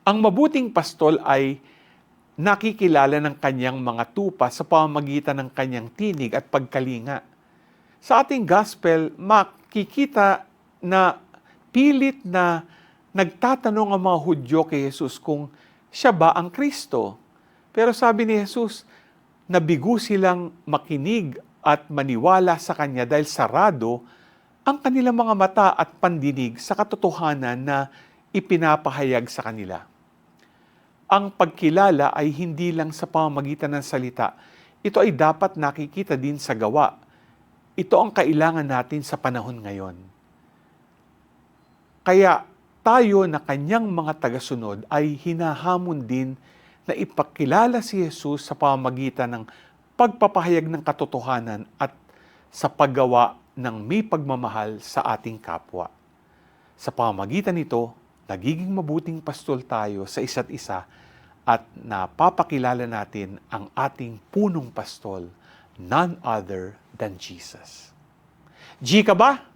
Ang mabuting pastol ay nakikilala ng kanyang mga tupa sa pamamagitan ng kanyang tinig at pagkalinga. Sa ating gospel, makikita na pilit na nagtatanong ang mga Hudyo kay Jesus kung siya ba ang Kristo. Pero sabi ni Jesus, nabigo silang makinig at maniwala sa Kanya dahil sarado ang kanilang mga mata at pandinig sa katotohanan na ipinapahayag sa kanila. Ang pagkilala ay hindi lang sa pamamagitan ng salita. Ito ay dapat nakikita din sa gawa. Ito ang kailangan natin sa panahon ngayon. Kaya tayo na kanyang mga tagasunod ay hinahamon din na ipakilala si Jesus sa pamamagitan ng pagpapahayag ng katotohanan at sa paggawa ng may pagmamahal sa ating kapwa. Sa pamamagitan nito, nagiging mabuting pastol tayo sa isa't isa at napapakilala natin ang ating punong pastol, none other than Jesus. G ka ba?